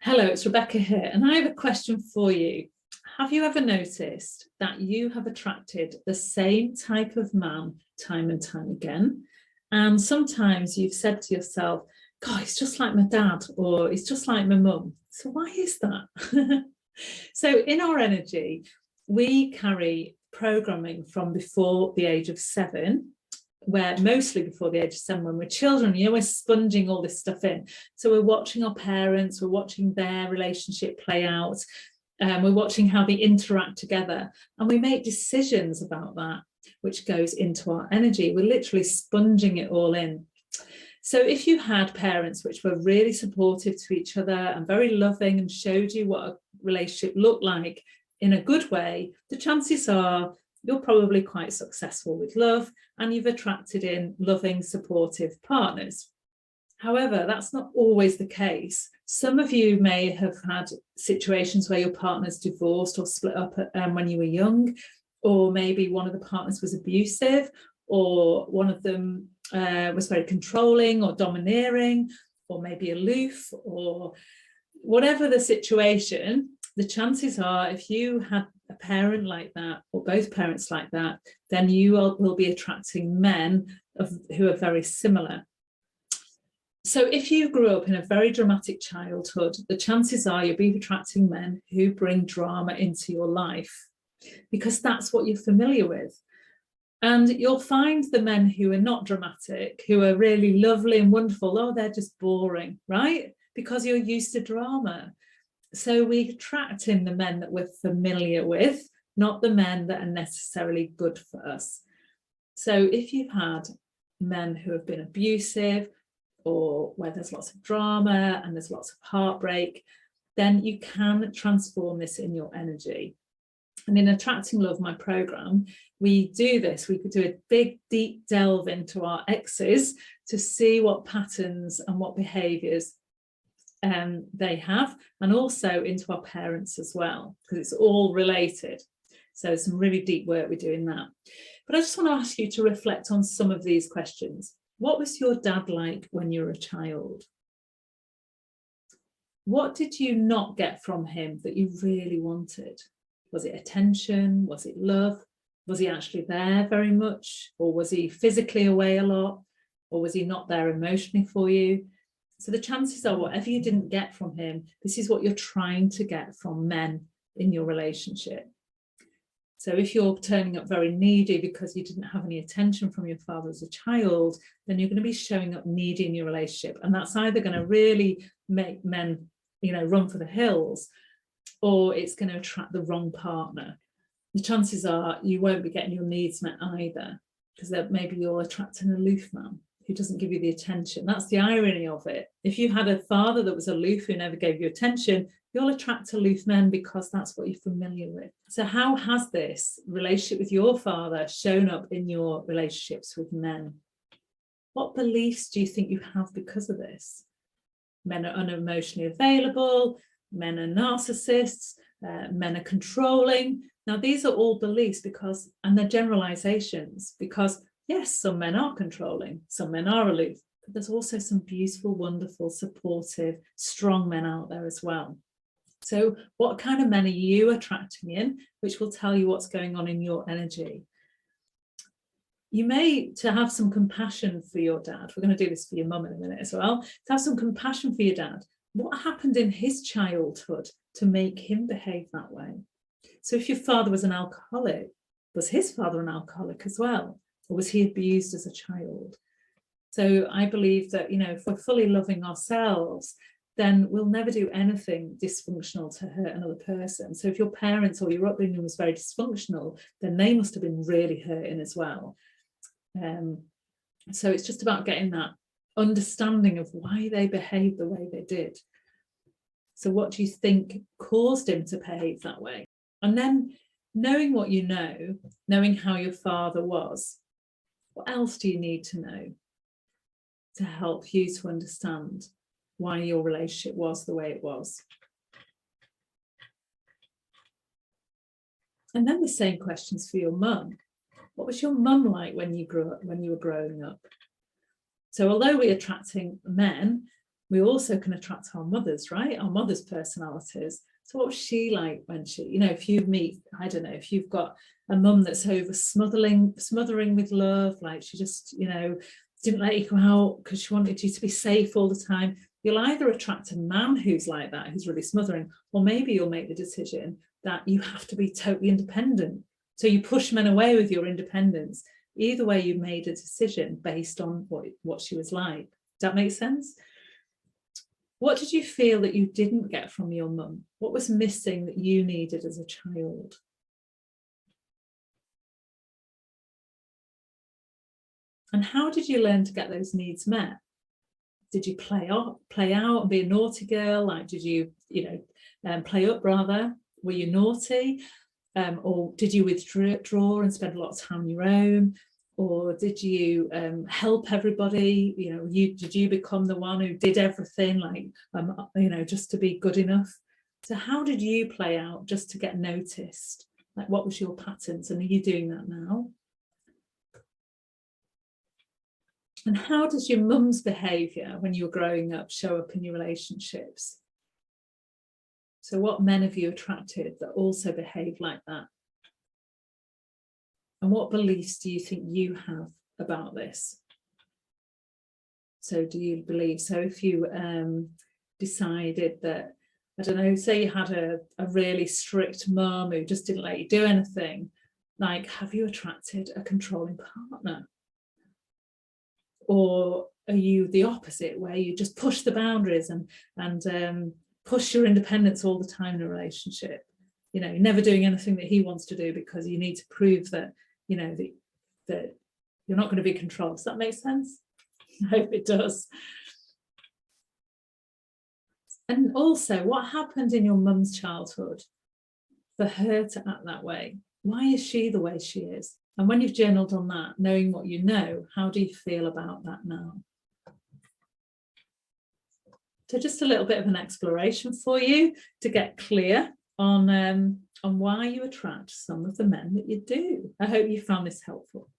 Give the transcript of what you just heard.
Hello, it's Rebecca here, and I have a question for you. Have you ever noticed that you have attracted the same type of man time and time again? And sometimes you've said to yourself, God, he's just like my dad, or he's just like my mum. So why is that? So in our energy, we carry programming from before the age of 7, where mostly before the age of 7, when we're children, we're sponging all this stuff in. So we're watching our parents, we're watching their relationship play out, we're watching how they interact together, and we make decisions about that, which goes into our energy. We're literally sponging it all in. So if you had parents which were really supportive to each other and very loving and showed you what a relationship looked like in a good way, the chances are you're probably quite successful with love and you've attracted in loving, supportive partners. However, that's not always the case. Some of you may have had situations where your partner's divorced or split up when you were young, or maybe one of the partners was abusive, or one of them was very controlling or domineering, or maybe aloof, or whatever the situation. The chances are, if you had a parent like that, or both parents like that, then you will be attracting men who are very similar. So if you grew up in a very dramatic childhood, the chances are you'll be attracting men who bring drama into your life, because that's what you're familiar with. And you'll find the men who are not dramatic, who are really lovely and wonderful, oh, they're just boring, right? Because you're used to drama. So we attract in the men that we're familiar with, not the men that are necessarily good for us. So if you've had men who have been abusive, or where there's lots of drama and there's lots of heartbreak, then you can transform this in your energy. And in Attracting Love, my program, we do this. We could do a big, deep delve into our exes to see what patterns and what behaviours they have, and also into our parents as well, because it's all related. So some really deep work we do in that. But I just want to ask you to reflect on some of these questions. What was your dad like when you were a child? What did you not get from him that you really wanted? Was it attention? Was it love? Was he actually there very much? Or was he physically away a lot? Or was he not there emotionally for you? So the chances are, whatever you didn't get from him, this is what you're trying to get from men in your relationship. So if you're turning up very needy because you didn't have any attention from your father as a child, then you're going to be showing up needy in your relationship. And that's either going to really make men, run for the hills, or it's going to attract the wrong partner. The chances are you won't be getting your needs met either, because maybe you'll attract an aloof man who doesn't give you the attention. That's the irony of it. If you had a father that was aloof who never gave you attention, you'll attract aloof men because that's what you're familiar with. So how has this relationship with your father shown up in your relationships with men? What beliefs do you think you have because of this? Men are unemotionally available, men are narcissists, men are controlling. Now, these are all beliefs and they're generalizations, because yes, some men are controlling, some men are aloof, but there's also some beautiful, wonderful, supportive, strong men out there as well. So what kind of men are you attracting in, which will tell you what's going on in your energy? You may, to have some compassion for your dad, we're going to do this for your mum in a minute as well, to have some compassion for your dad. What happened in his childhood to make him behave that way? So if your father was an alcoholic, was his father an alcoholic as well? Or was he abused as a child? So I believe that, if we're fully loving ourselves, then we'll never do anything dysfunctional to hurt another person. So if your parents or your upbringing was very dysfunctional, then they must have been really hurting as well. So it's just about getting that understanding of why they behaved the way they did. So what do you think caused him to behave that way? And then knowing what you know, knowing how your father was, what else do you need to know to help you to understand why your relationship was the way it was? And then the same questions for your mum. What was your mum like when you grew up, when you were growing up? So although we're attracting men, We also can attract our mothers, right? Our mothers' personalities. So what was she like when she, if you meet, I don't know, if you've got a mum that's over smothering with love, like she just, didn't let you go out because she wanted you to be safe all the time, you'll either attract a man who's like that, who's really smothering, or maybe you'll make the decision that you have to be totally independent. So you push men away with your independence. Either way, you made a decision based on what she was like. Does that make sense? What did you feel that you didn't get from your mum? What was missing that you needed as a child? And how did you learn to get those needs met? Did you play out and be a naughty girl? Like, did you, play up rather? Were you naughty? Or did you withdraw and spend a lot of time on your own? Or did you help everybody? Did you become the one who did everything, like, just to be good enough? So how did you play out just to get noticed? Like, what was your patterns? And are you doing that now? And how does your mum's behaviour when you were growing up show up in your relationships? So what men have you attracted that also behave like that? And what beliefs do you think you have about this? So do you believe, so if you decided that, I don't know, say you had a really strict mum who just didn't let you do anything, like, have you attracted a controlling partner? Or are you the opposite, where you just push the boundaries and push your independence all the time in a relationship? You're never doing anything that he wants to do because you need to prove that, that you're not going to be controlled. Does that make sense? I hope it does. And also, what happened in your mum's childhood for her to act that way? Why is she the way she is? And when you've journaled on that, knowing what you know, how do you feel about that now? So just a little bit of an exploration for you to get clear on why you attract some of the men that you do. I hope you found this helpful.